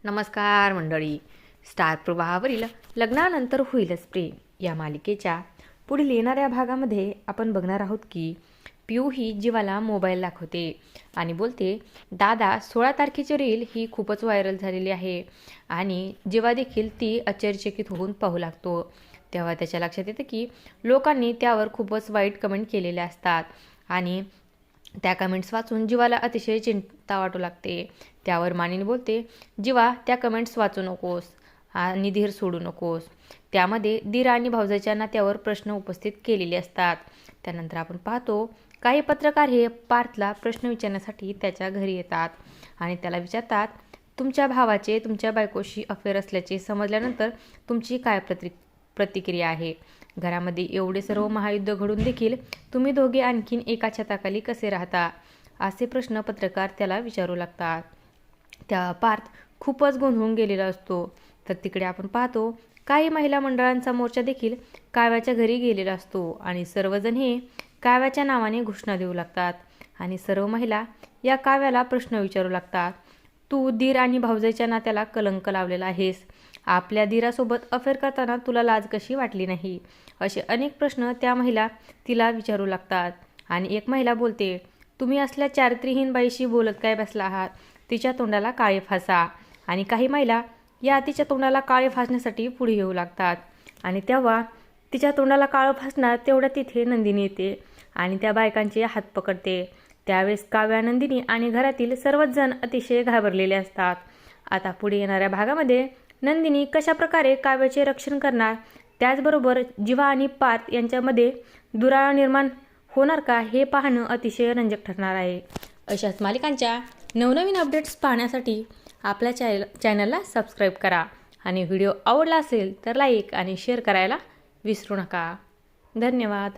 नमस्कार मंडळी. स्टार प्रवाहावरील लग्नानंतर होईलच प्रेम या मालिकेच्या पुढील येणाऱ्या भागामध्ये आपण बघणार आहोत की पिऊ ही जीवाला मोबाईल दाखवते आणि बोलते, दादा 16 तारखेची रील ही खूपच व्हायरल झालेली आहे. आणि जीवा देखील ती आश्चर्यचकित होऊन पाहू लागतो. तेव्हा त्याच्या लक्षात येतं की लोकांनी त्यावर खूपच वाईट कमेंट केलेल्या असतात आणि त्या कमेंट्स वाचून जीवाला अतिशय चिंता वाटू लागते. त्यावर मानिनी बोलते, जीवा त्या कमेंट्स वाचू नकोस आणि धीर सोडू नकोस. त्यामध्ये दीर आणि भावजाच्या नात्यावर प्रश्न उपस्थित केलेले असतात. त्यानंतर आपण पाहतो काही पत्रकार हे पार्थला प्रश्न विचारण्यासाठी त्याच्या घरी येतात आणि त्याला विचारतात, तुमच्या भावाचे तुमच्या बायकोशी अफेअर असल्याचे समजल्यानंतर तुमची काय प्रतिक्रिया आहे? घरामध्ये एवढे सर्व महायुद्ध घडून देखील तुम्ही दोघे आणखीन एका छताखाली कसे राहता? असे प्रश्न पत्रकार त्याला विचारू लागतात. त्या पार्थ खूपच गोंधळून गेलेला असतो. तर तिकडे आपण पाहतो काही महिला मंडळांचा मोर्चा देखील काव्याच्या घरी गेलेला असतो आणि सर्वजण हे काव्याच्या नावाने घोषणा देऊ लागतात आणि सर्व महिला या काव्याला प्रश्न विचारू लागतात. तू दीर आणि भावजाईच्या नात्याला कलंक लावलेला आहेस. आपल्या दीरासोबत अफेअर करताना तुला लाज कशी वाटली नाही? असे अनेक प्रश्न त्या महिला तिला विचारू लागतात. आणि एक महिला बोलते, तुम्ही असल्या चारित्र्यहीन बाईशी बोलत काय बसला आहात? तिच्या तोंडाला काळे फासा. आणि काही महिला या तिच्या तोंडाला काळे फासण्यासाठी पुढे येऊ लागतात आणि तेव्हा तिच्या तोंडाला काळं फासणार तेवढ्या तिथे नंदिनी येते आणि त्या बायकांचे हात पकडते. त्यावेळेस काव्या, नंदिनी आणि घरातील सर्वच जण अतिशय घाबरलेले असतात. आता पुढे येणाऱ्या भागामध्ये नंदिनी कशा प्रकारे काव्याचे रक्षण करणार, त्याचबरोबर जीवा आणि पार्थ यांच्यामध्ये दुरावा निर्माण होणार का, हे पाहणं अतिशय रंजक ठरणार आहे. अशाच मालिकांच्या नवनवीन अपडेट्स पाहण्यासाठी आपल्या चॅनलला सबस्क्राईब करा आणि व्हिडिओ आवडला असेल तर लाईक आणि शेअर करायला विसरू नका. धन्यवाद.